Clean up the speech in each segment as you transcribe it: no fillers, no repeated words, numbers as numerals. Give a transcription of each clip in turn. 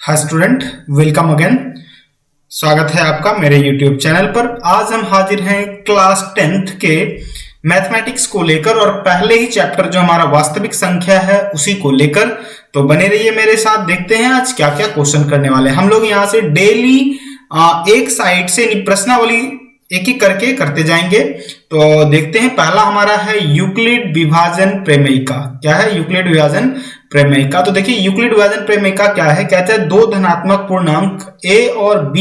Hi student, welcome again. स्वागत है आपका मेरे यूट्यूब चैनल पर। आज हम हाजिर हैं क्लास 10th के मैथमेटिक्स को लेकर और पहले ही चैप्टर जो हमारा वास्तविक संख्या है उसी को लेकर। तो बने रहिए मेरे साथ, देखते हैं आज क्या क्या क्वेश्चन करने वाले हैं। हम लोग यहाँ से डेली एक साइड से प्रश्नावली एक एक करके करते जाएंगे। तो देखते हैं, पहला हमारा है यूक्लिड विभाजन प्रमेयिका। क्या है यूक्लिड विभाजन प्रमेयिका? तो देखिए यूक्लिड विभाजन प्रमेयिका क्या है। कहते हैं दो धनात्मक पूर्णांक a और b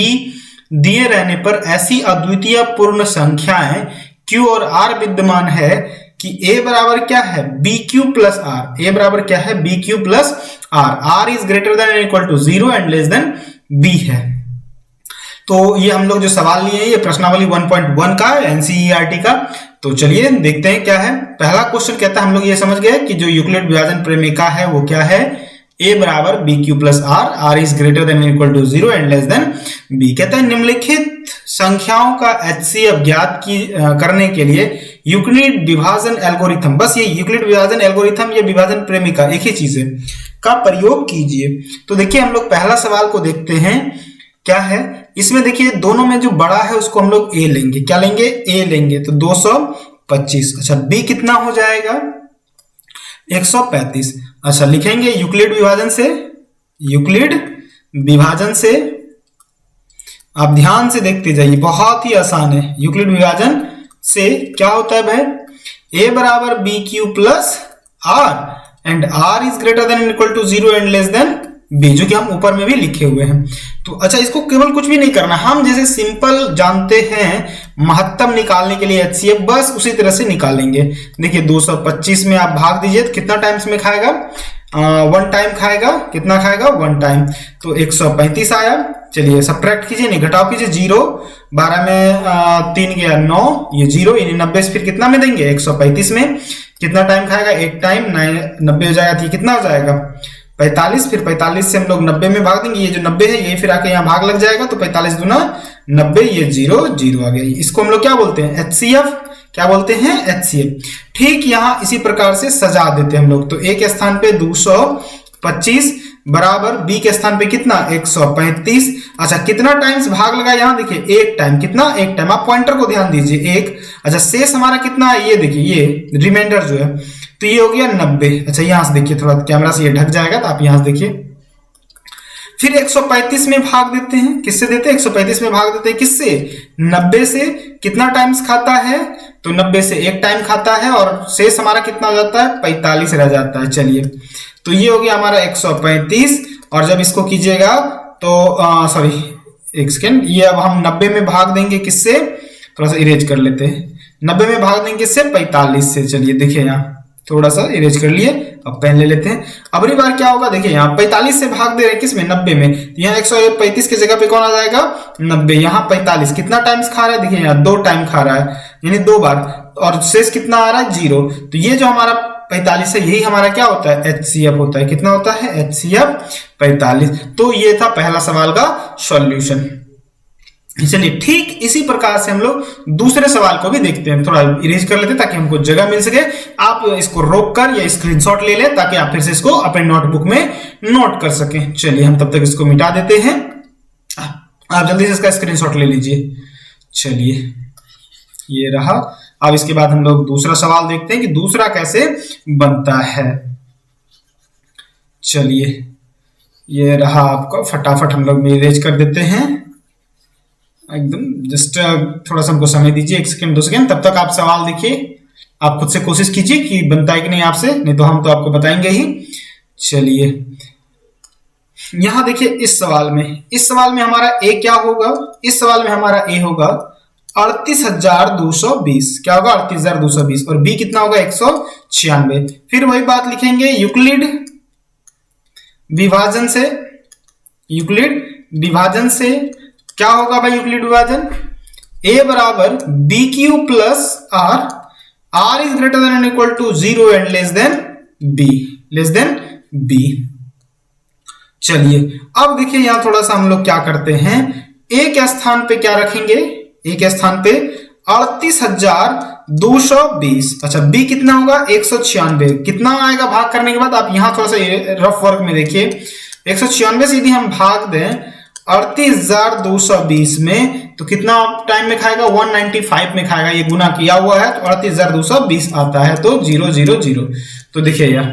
दिए रहने पर ऐसी अद्वितीय पूर्ण संख्याएं q और r विद्यमान है कि a बराबर क्या है bq प्लस r। a बराबर क्या है bq plus r। r is greater than equal to 0 and less than b है। तो ये हम लोग जो सवाल लिए हैं ये प्रश्नावली 1.1 का एनसीईआरटी का। तो चलिए देखते हैं क्या है। पहला क्वेश्चन कहता है, हम लोग ये समझ गए कि जो यूक्लिड विभाजन प्रमेयिका है वो क्या है, a बराबर B Q plus R, R is greater than equal to 0 and less than b। कहता है निम्नलिखित संख्याओं का HCF ज्ञात करने के लिए यूक्लिड विभाजन एल्गोरिथम, बस ये यूक्लिड विभाजन एल्गोरिथम, ये विभाजन प्रमेयिका एक ही चीज है, का प्रयोग कीजिए। तो देखिए हम लोग पहला सवाल को देखते हैं क्या है। इसमें देखिए दोनों में जो बड़ा है उसको हम लोग a लेंगे। क्या लेंगे? a लेंगे। तो 225। अच्छा b कितना हो जाएगा? 135। अच्छा लिखेंगे यूक्लिड विभाजन से, यूक्लिड विभाजन से। आप ध्यान से देखते जाइए, बहुत ही आसान है। यूक्लिड विभाजन से क्या होता है भाई, a बराबर B Q plus R and r is greater than equal to 0 and less than b, जो कि हम ऊपर में भी लिखे हुए हैं। तो अच्छा इसको केवल कुछ भी नहीं करना, हम जैसे सिंपल जानते हैं महत्तम निकालने के लिए HCF, बस उसी तरह से निकालेंगे। देखिए 225 में आप भाग दीजिए तो कितना टाइम्स में खाएगा? 1 टाइम खाएगा। कितना खाएगा? 1 टाइम। तो 135 आया। चलिए सब्ट्रैक्ट कीजिए, नहीं घटाओ कीजिए। 0 12 में 3 गया 9, ये 0, यानी 90 से फिर कितना में देंगे? 135 में कितना टाइम खाएगा? 1 टाइम। 90 हो जाएगा तो कितना हो जाएगा? 45। फिर 45 से हम लोग 90 में भाग देंगे, ये जो 90 है यही फिर आके यहाँ भाग लग जाएगा। तो 45 दूना 90, ये 0 0 आ गया। इसको हम लोग क्या बोलते हैं? HCF। क्या बोलते हैं? HCF। ठीक यहाँ इसी प्रकार से सजा देते हैं हम लोग। तो a के स्थान पे 225 बराबर b के स्थान पे कितना? 135। अच्छा कितना टाइम्स भाग लगा? यहाँ देखिए 1 टाइम। कितना? 1 टाइम। आप पॉइंटर को ध्यान दीजिए 1। अच्छा शेष हमारा कितना है? ये देखिए ये रिमाइंडर जो है, तो ये हो गया 90। अच्छा यहां से देखिए, थोड़ा कैमरा से ये ढक जाएगा तो आप यहां से देखिए। फिर 135 में भाग देते हैं। किससे देते हैं? 135 में भाग देते हैं किससे? 90 से। कितना टाइम्स खाता है? तो 90 से 1 टाइम खाता है और शेष हमारा कितना हो जाता है? 45 रह जाता है। चलिए तो ये हो गया हमारा 135। और जब इसको कीजिएगा तो सॉरी एक सेकेंड, ये अब हम 90 में भाग देंगे किससे? थोड़ा सा इरेज कर लेते हैं। 90 में भाग देंगे किससे? 45 से। चलिए देखिए यहाँ थोड़ा सा इरेज कर लिए, अब पेन ले लेते हैं। अगली बार क्या होगा? देखिए यहाँ 45 से भाग दे रहे हैं किसमें? 90 में। तो यहाँ 135 की जगह पे कौन आ जाएगा? 90। यहाँ 45 कितना टाइम्स खा रहा है? देखिए यहाँ 2 टाइम खा रहा है, यानी 2 बार। और शेष कितना आ रहा है? 0। तो ये जो हमारा 45 है यही हमारा क्या होता है? HCF होता है। कितना होता है? HCF 45। तो ये था पहला सवाल का सॉल्यूशन। चलिए ठीक इसी प्रकार से हम लोग दूसरे सवाल को भी देखते हैं। थोड़ा इरेज कर लेते हैं ताकि हमको जगह मिल सके। आप इसको रोक कर या स्क्रीनशॉट ले लें ताकि आप फिर से इसको अपने नोटबुक में नोट कर सकें। चलिए हम तब तक इसको मिटा देते हैं, आप जल्दी से इसका स्क्रीनशॉट ले लीजिए। चलिए ये रहा। अब इसके बाद हम लोग दूसरा सवाल देखते हैं कि दूसरा कैसे बनता है। चलिए ये रहा आपका, फटाफट हम लोग इरेज कर देते हैं एकदम। जस्ट थोड़ा सा हमको समय दीजिए, 1 सेकेंड 2 सेकेंड। तब तक आप सवाल देखिए, आप खुद से कोशिश कीजिए कि बनता है कि नहीं आपसे, नहीं तो हम तो आपको बताएंगे ही। चलिए यहां देखिए इस सवाल में हमारा a क्या होगा? इस सवाल में हमारा a होगा 38,220। क्या होगा? 38,220। और b कितना होगा? 196। फिर वही बात लिखेंगे यूक्लिड विभाजन से। यूक्लिड विभाजन से क्या होगा भाई? यूक्लिड विभाजन a बराबर B Q plus R, R is greater than equal to 0 and less than b। चलिए अब देखिए यहां थोड़ा सा हम लोग क्या करते हैं, a के स्थान पे क्या रखेंगे? a के स्थान पे 38,220। अच्छा b कितना होगा? 196। कितना आएगा भाग करने के बाद? आप यहां थोड़ा सा रफ वर्क में देखिए, 196 से यदि हम भाग दें 38,220 में तो कितना टाइम में खाएगा, 195 में खाएगा। ये गुना किया हुआ है तो 38,220 आता है, तो 000। तो देखिए यार,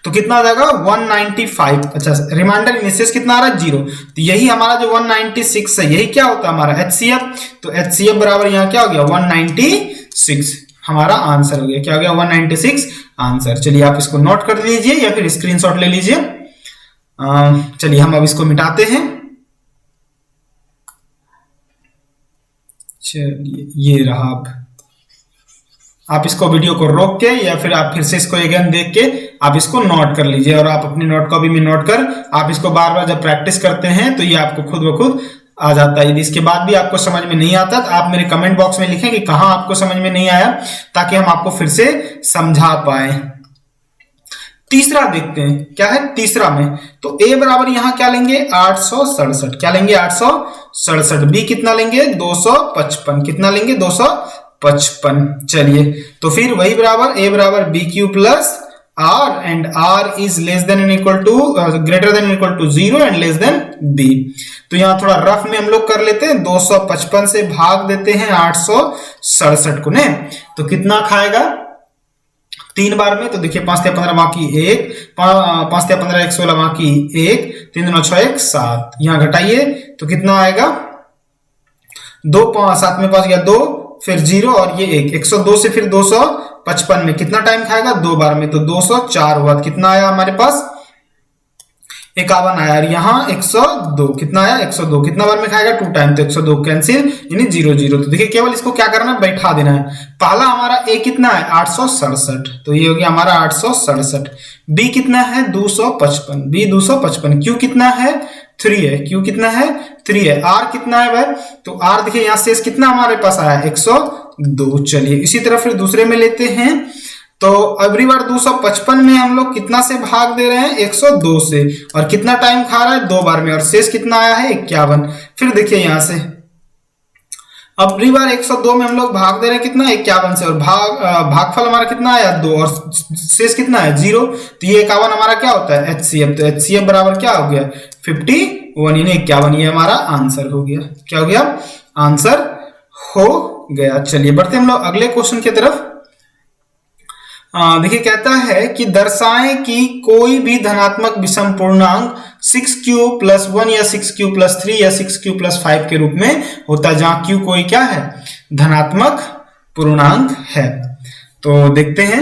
तो कितना आ जाएगा 195। अच्छा, रिमाइंडर इनिशियस कितना आ रहा है 0, तो यही हमारा जो 196 है यही क्या होता है हमारा HCF। तो HCF बराबर यहाँ क्या हो गया 196, हमारा आंसर हो गया। क्या हो गया 196 आंसर। चलिए आप इसको नोट कर लीजिए या फिर स्क्रीनशॉट ले लीजिए। चलिए हम अब इसको मिटाते हैं। चलिए ये रहा। आप इसको वीडियो को रोक के या फिर आप फिर से इसको अगेन देख के आप इसको नोट कर लीजिए, और आप अपनी नोट कॉपी में नोट कर आप इसको बार बार जब प्रैक्टिस करते हैं तो ये आपको खुद ब खुद आ जाता है। यदि इसके बाद भी आपको समझ में नहीं आता तो आप मेरे कमेंट बॉक्स में लिखें कि कहां आपको समझ में नहीं आया, ताकि हम आपको फिर से समझा पाए। तीसरा देखते हैं क्या है तीसरा में। तो ए बराबर यहां क्या लेंगे 867, क्या लेंगे 867। बी कितना लेंगे 255, कितना लेंगे 255। चलिए तो फिर वही बराबर ए बराबर B Q plus R and R is less than and equal to greater than equal to 0 and less than B. तो यहां थोड़ा रफ में हम लोग कर लेते हैं, 255 से भाग देते हैं 867 को ने, तो कितना खाएगा 3 बार में। तो देखिए 5 या 15 बाकी 1, 5 या 15 116 बाकी 1, 3 दूना 6 1 7। यहां घटाइए तो कितना आएगा 2 7 में 5 गया 2, फिर 0 और ये 1, 102 से फिर 255 में कितना टाइम खाएगा 2 बार में, तो 204 हुआ। कितना आया हमारे पास 51 आया, और यहाँ 102 कितना आया 102, कितना बार में खाएगा 2 टाइम, तो 102 कैंसिल यानी 0 तो देखिए केवल इसको क्या करना है बैठा देना है। पहला हमारा ए कितना है 867, तो ये हो गया हमारा 867। बी कितना है 255, बी 255। क्यू कितना है 3 है, क्यू कितना है 3 है। आर कितना है भाई, तो आर देखिए यहाँ शेष कितना हमारे पास आया 102। चलिए इसी तरह फिर दूसरे में लेते हैं। तो अगली बार 255 में हम लोग कितना से भाग दे रहे हैं 102 से, और कितना टाइम खा रहा है 2 बार में, और शेष कितना आया है 51। फिर देखिए यहां से अगली बार 102 में हम लोग भाग दे रहे हैं कितना 51 से, और भागफल हमारा कितना आया 2, और शेष कितना है 0। तो ये 51 हमारा क्या होता है HCF। तो HCF बराबर क्या हो गया 51 यानी 51। ये हमारा आंसर हो गया। क्या हो गया आंसर हो गया। चलिए बढ़ते हम लोग अगले क्वेश्चन की तरफ। देखिए कहता है कि दर्शाएं कि कोई भी धनात्मक विषम पूर्णांक 6q + 1 या 6q + 3 या 6q + 5 के रूप में होता है, जहां q कोई क्या है धनात्मक पूर्णांक है। तो देखते हैं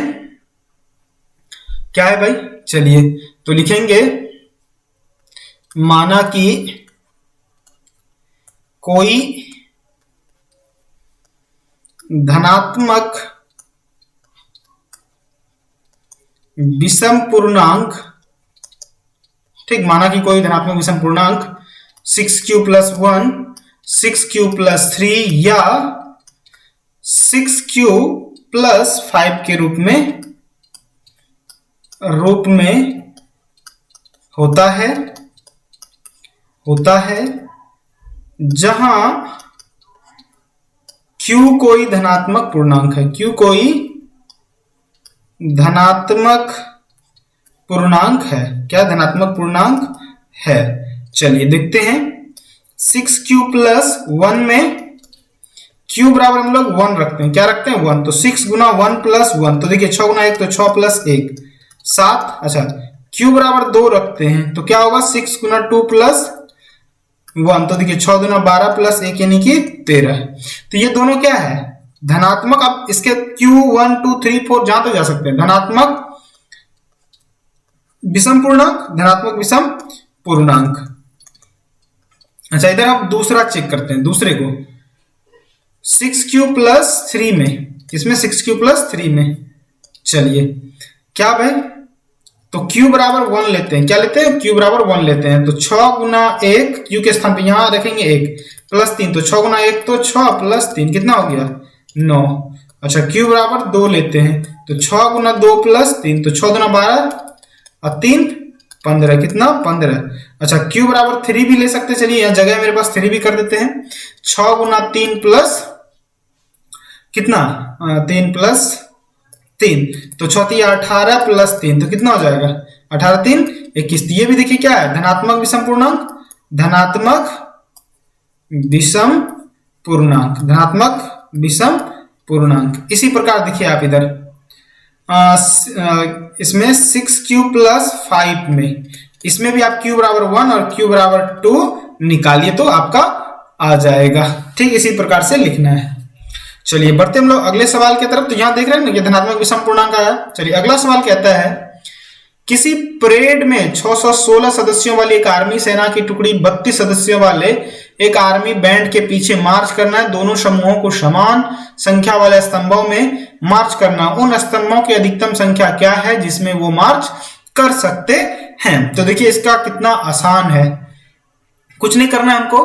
क्या है भाई। चलिए तो लिखेंगे माना कि कोई धनात्मक विषम पूर्णांक, ठीक, माना कि कोई धनात्मक विषम पूर्णांक 6q + 1, 6q + 3 या 6q + 5 के रूप में होता है जहां q कोई धनात्मक पूर्णांक है, q कोई धनात्मक पूर्णांक है। क्या धनात्मक पूर्णांक है। चलिए देखते हैं 6q + 1 में q बराबर हम लोग 1 रखते हैं, क्या रखते हैं 1, तो 6 गुना 1 + 1, तो देखिए 6 गुना 1 तो 6 + 1 7। अच्छा q बराबर 2 रखते हैं तो क्या होगा 6 गुना 2 + 1, तो देखिए 6 दूना 12 + 1 यानी कि 13। तो ये दोनों क्या है धनात्मक। अब इसके q1 2 3 4 जहां तक जा सकते हैं धनात्मक विषम पूर्णांक, धनात्मक विषम पूर्णांक। अच्छा इधर आप दूसरा चेक करते हैं, दूसरे को 6q + 3 में, इसमें 6q + 3 में। चलिए क्या भाई, तो q बराबर 1 लेते हैं, क्या लेते हैं q बराबर 1 लेते हैं, तो 6 गुना 1 q के स्थान पे यहां रखेंगे 1 + 3, तो 6 गुना 1 तो 6 + 3 कितना हो गया 9। अच्छा q बराबर 2 लेते हैं, तो 6 गुना 2 + 3, तो 6 दूना 12 और 3 15, कितना 15। अच्छा q बराबर 3 भी ले सकते हैं, चलिए यहाँ जगह मेरे पास 3 भी कर देते हैं। 6 गुना 3 + कितना 3 + 3, तो 6 × 18 + 3, तो कितना हो जाएगा 18 3 21। ये भी देखिए क्या है, धनात्मक विषम पूर्णांक, धनात्मक विषम पूर्णांक, धनात्मक विषम पूर्णांक। इसी प्रकार देखिए आप इधर इसमें 6q+5 में, इसमें भी आप q बराबर 1 और q बराबर 2 निकालिए तो आपका आ जाएगा। ठीक इसी प्रकार से लिखना है। चलिए बढ़ते हम लोग अगले सवाल की तरफ। तो यहां देख रहे हैं ना, ये धनात्मक विषम पूर्णांक आया। चलिए अगला सवाल कहता है, किसी परेड में 616 सदस्यों वाली एक आर्मी सेना की टुकड़ी 32 सदस्यों वाले एक आर्मी बैंड के पीछे मार्च करना है। दोनों समूहों को समान संख्या वाले स्तंभों में मार्च करना। उन स्तंभों की अधिकतम संख्या क्या है जिसमें वो मार्च कर सकते हैं? तो देखिए इसका कितना आसान है, कुछ नहीं करना है हमको,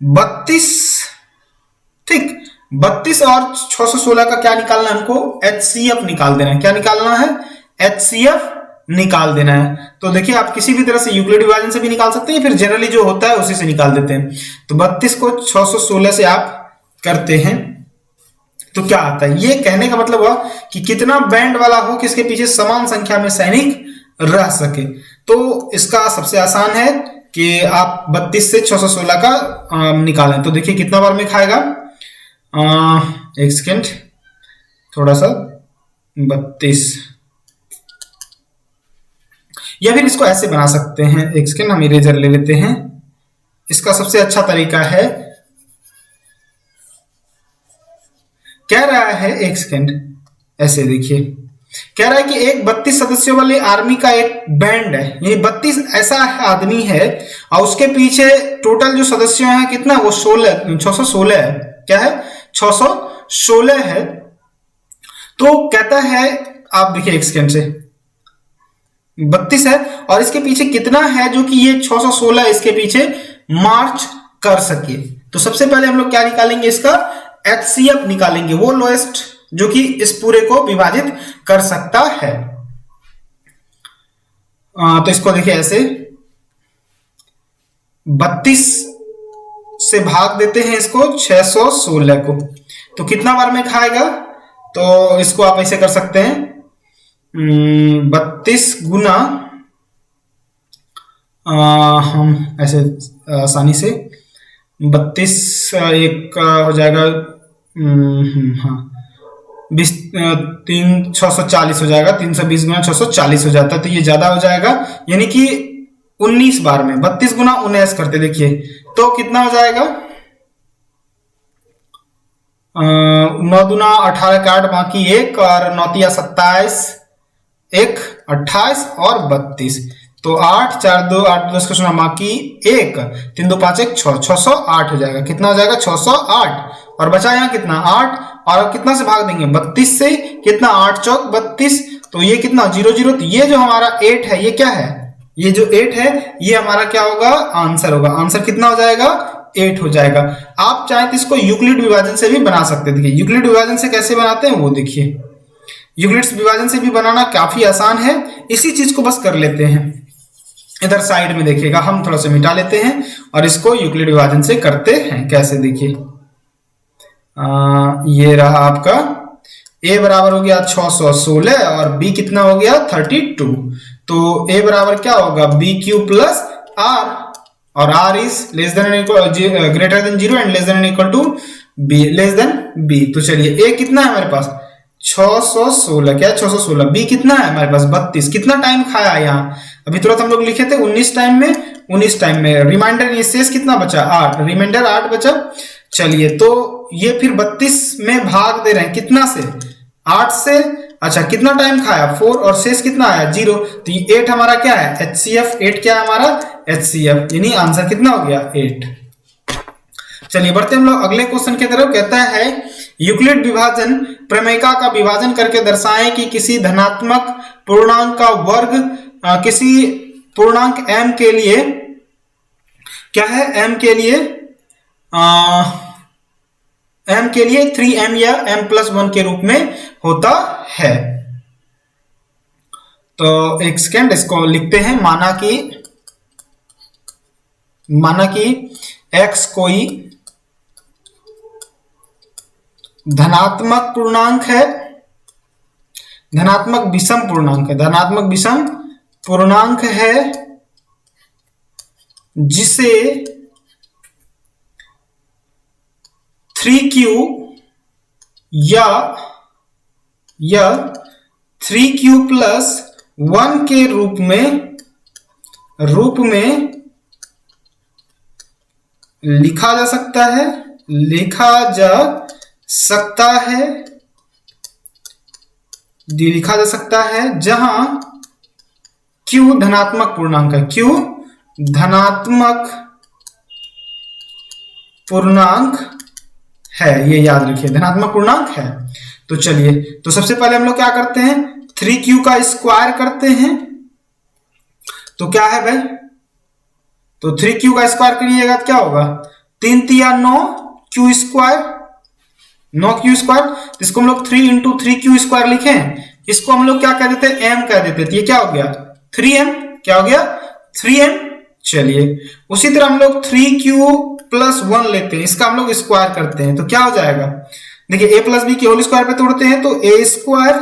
32, ठीक 32 और 616 का क्या निकालना है हमको, HCF निकाल देना है। क्या निकालना है? HCF निकाल देना है। तो देखिए आप किसी भी तरह से यूक्लिड विभाजन से भी निकाल सकते हैं, फिर जनरली जो होता है उसी से निकाल देते हैं। तो 32 को 616 से आप करते हैं तो क्या आता है? ये कहने का मतलब हुआ कि कितना बैंड वाला हो कि इसके पीछे समान संख्या में सैनिक रह सके। तो इसका सबसे आसान है कि आप 32 से 616 का निकालें। तो देखिए कितना बार में खाएगा, एक सेकेंड, थोड़ा सा 32, या फिर इसको ऐसे बना सकते हैं, एक सेकेंड हम इरेजर ले लेते हैं। इसका सबसे अच्छा तरीका है, कह रहा है, एक सेकेंड, ऐसे देखिए कह रहा है कि एक 32 सदस्यों वाली आर्मी का एक बैंड है, यानी 32 ऐसा आदमी है और उसके पीछे टोटल जो सदस्य हैं कितना, वो 616 है। क्या है? 616 है। तो कहता है, आप देखिए एक सेकेंड से, 32 है और इसके पीछे कितना है जो कि ये 616 इसके पीछे मार्च कर सके। तो सबसे पहले हम लोग क्या निकालेंगे, इसका HCF निकालेंगे, वो लोएस्ट जो कि इस पूरे को विभाजित कर सकता है। तो इसको देखिए ऐसे 32 से भाग देते हैं इसको 616 को, तो कितना बार में खाएगा? तो इसको आप ऐसे कर सकते हैं, 32 गुना, हम ऐसे आसानी से 32 एक हो जाएगा, हाँ 20 3 640 हो जाएगा, 320 गुना 640 हो जाता है। तो ये ज्यादा हो जाएगा, यानी कि 19 बार में 32 गुना 19 करते, देखिए तो कितना हो जाएगा, 9 दूना 18 का 8 बाकी 1 और 9 तिया 27, 1 28 और 32, तो 8 4 2 8 10 का 16 बाकी 1 3 2 5 1 6, 608 हो जाएगा। कितना हो जाएगा? 608। और बचा यहाँ कितना? 8। और अब कितना से भाग देंगे? 32 से, कितना? 8 चौक 32, तो ये कितना? 0 0। तो ये जो हमारा 8 है, ये क्या है? ये जो 8 है ये हमारा क्या होगा? आंसर होगा। आंसर कितना हो जाएगा? 8 हो जाएगा। आप चाहे तो इसको यूक्लिड विभाजन से भी बना सकते हैं। देखिए यूक्लिड विभाजन से कैसे बनाते हैं वो देखिए, यूक्लिड विभाजन से भी बनाना काफी आसान है। इसी चीज को बस कर लेते हैं, इधर साइड में देखिएगा, हम थोड़ा सा मिटा लेते हैं और इसको यूक्लिड विभाजन से करते हैं। कैसे? देखिए ये रहा आपका a बराबर हो गया 616 और b कितना हो गया? 32। तो a बराबर क्या होगा? BQ प्लस r, और r is less than greater than 0 and less than equal to b, less than b। तो चलिए a कितना है हमारे पास? 616। क्या? 616। b कितना है हमारे पास? 32। कितना टाइम खाया यहाँ? अभी तुरंत हम लोग लिखे थे 19 टाइम में, 19 टाइम में। रिमाइंडर ये शेष कितना बचा? 8, रिमाइंडर 8 बचा। चलिए तो ये फिर 32 में भाग दे रहे हैं कितना से? 8 से। अच्छा कितना टाइम खाया? 4, और शेष कितना आया? 0। तो ये 8 हमारा क्या है? HCF। 8 क्या है हमारा? HCF, यानी आंसर कितना हो गया? 8। चलिए बढ़ते हम लोग अगले क्वेश्चन की तरफ। कहता है यूक्लिड विभाजन प्रमेयिका का विभाजन करके दर्शाएं कि किसी धनात्मक पूर्णांक का वर्ग किसी पूर्णांक m के लिए क्या है? m के लिए m के लिए 3m या m+1 के रूप में होता है। तो एक सेकेंड इसको लिखते हैं। माना कि x कोई धनात्मक पूर्णांक है, धनात्मक विषम पूर्णांक है, धनात्मक विषम पूर्णांक है जिसे 3q या 3q प्लस 1 के रूप में लिखा जा सकता है, लिखा जा सकता है जहां q धनात्मक पूर्णांक है, q धनात्मक पूर्णांक है, ये याद रखिए धनात्मक पूर्णांक है। तो चलिए, तो सबसे पहले हम लोग क्या करते हैं, 3q का स्क्वायर करते हैं। तो क्या है भाई, तो 3q का स्क्वायर करिएगा तो क्या होगा, 3 तिया 9 q स्क्वायर, 9q स्क्वायर। इसको हम लोग 3 इंटू 3q स्क्वायर लिखें, इसको हम लोग क्या कह देते हैं, m कह देते थे। ये क्या हो गया 3m, क्या हो गया 3m। चलिए, उसी तरह हम लोग 3q प्लस 1 लेते हैं, इसका हम लोग स्क्वायर करते हैं तो क्या हो जाएगा, देखिए a प्लस बी की होल स्क्वायर पे तोड़ते हैं तो a square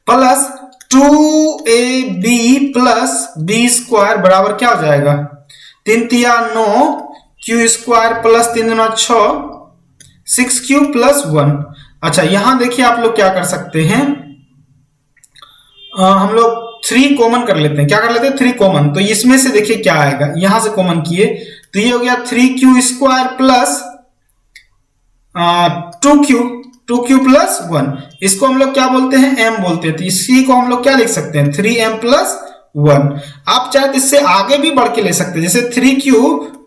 plus 2ab plus b square बराबर क्या हो जाएगा, 3 तिया 9 q स्क्वायर प्लस 3 दूना 6 6q प्लस 1। अच्छा, यहां देखिए आप लोग क्या कर सकते हैं, हम लोग 3 कॉमन कर लेते हैं। क्या कर लेते हैं, 3 कॉमन। तो इसमें से देखिए क्या आएगा, यहां से कॉमन किए तो ये हो गया 3q square plus 2q plus 1। इसको हम लोग क्या बोलते हैं, m बोलते हैं। तो इसी को हम लोग क्या लिख सकते हैं, 3m प्लस 1। आप चाहे तो इससे आगे भी बढ़ के ले सकते हैं, जैसे 3q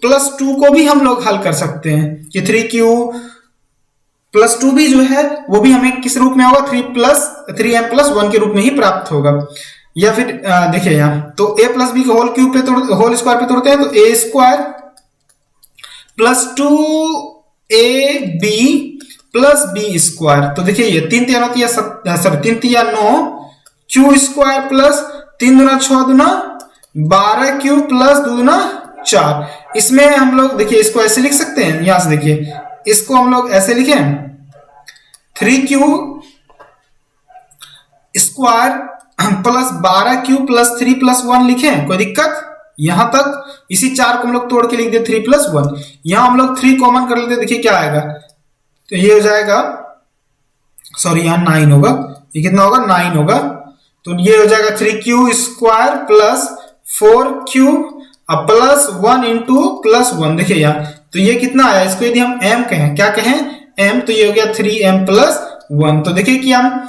प्लस 2 को भी हम लोग हल कर सकते हैं कि 3q प्लस 2 भी जो है वो भी हमें किस रूप में होगा, 3m प्लस 1 के रूप में ही प्राप्त होगा। या फिर देखिए यहां तो a प्लस बी को होल स्क्वायर पे तोड़ते हैं तो a square plus 2ab plus B square. तो देखिए ये 3 तिया 9 q स्क्वायर प्लस 3 दूना 6 दूना 12q प्लस 2 दूना 4। इसमें हम लोग देखिए इसको ऐसे लिख सकते हैं, यहां से देखिए इसको हम लोग ऐसे लिखें 3q square plus 12q plus 3 plus 1 लिखें, कोई दिक्कत, यहां तक। इसी 4 को हम लोग तोड़ के लिख दे 3 प्लस 1। यहां हम लोग 3 कॉमन कर लेते, देखिए क्या आएगा, तो ये हो जाएगा, सॉरी यहां 9 होगा, ये कितना होगा 9 होगा। तो ये हो जाएगा 3q square plus 4q plus 1 into plus 1। देखिए यहाँ तो ये कितना आया, इसको यदि हम m कहें, क्या कहें m, तो ये हो गया 3m प्लस 1। तो देखिए कि हम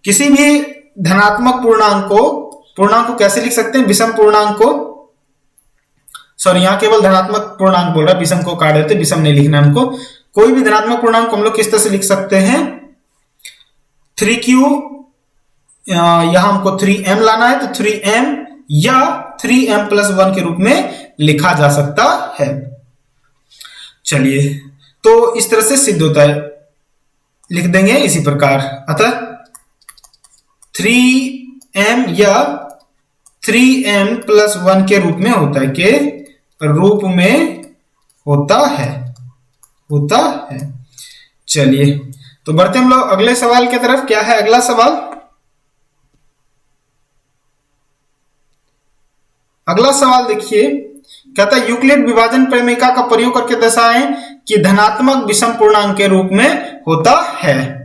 किसी भी धनात्मक पूर्णांक को कैसे लिख सकते हैं, विषम पूर्णांक को, सॉरी यहाँ केवल धनात्मक पूर्णांक बोल रहा है, विषम को काट देते, विषम नहीं लिखना हमको। कोई भी धनात्मक पूर्णांक को हम लोग किस तरह से लिख सकते हैं, 3q, यहां हमको 3m लाना है तो 3m या 3m प्लस 1 के रूप में लिखा जा सकता है। चलिए, तो इस तरह से सिद्ध होता है, लिख देंगे इसी प्रकार। अतः 3m या 3m प्लस 1 के रूप में होता है, के रूप में होता है। चलिए, तो बढ़ते हम लोग अगले सवाल की तरफ। क्या है अगला सवाल, अगला सवाल देखिए, कहता है यूक्लिड विभाजन प्रमेय का प्रयोग करके दर्शाएं कि धनात्मक विषम पूर्णांक के रूप में होता है।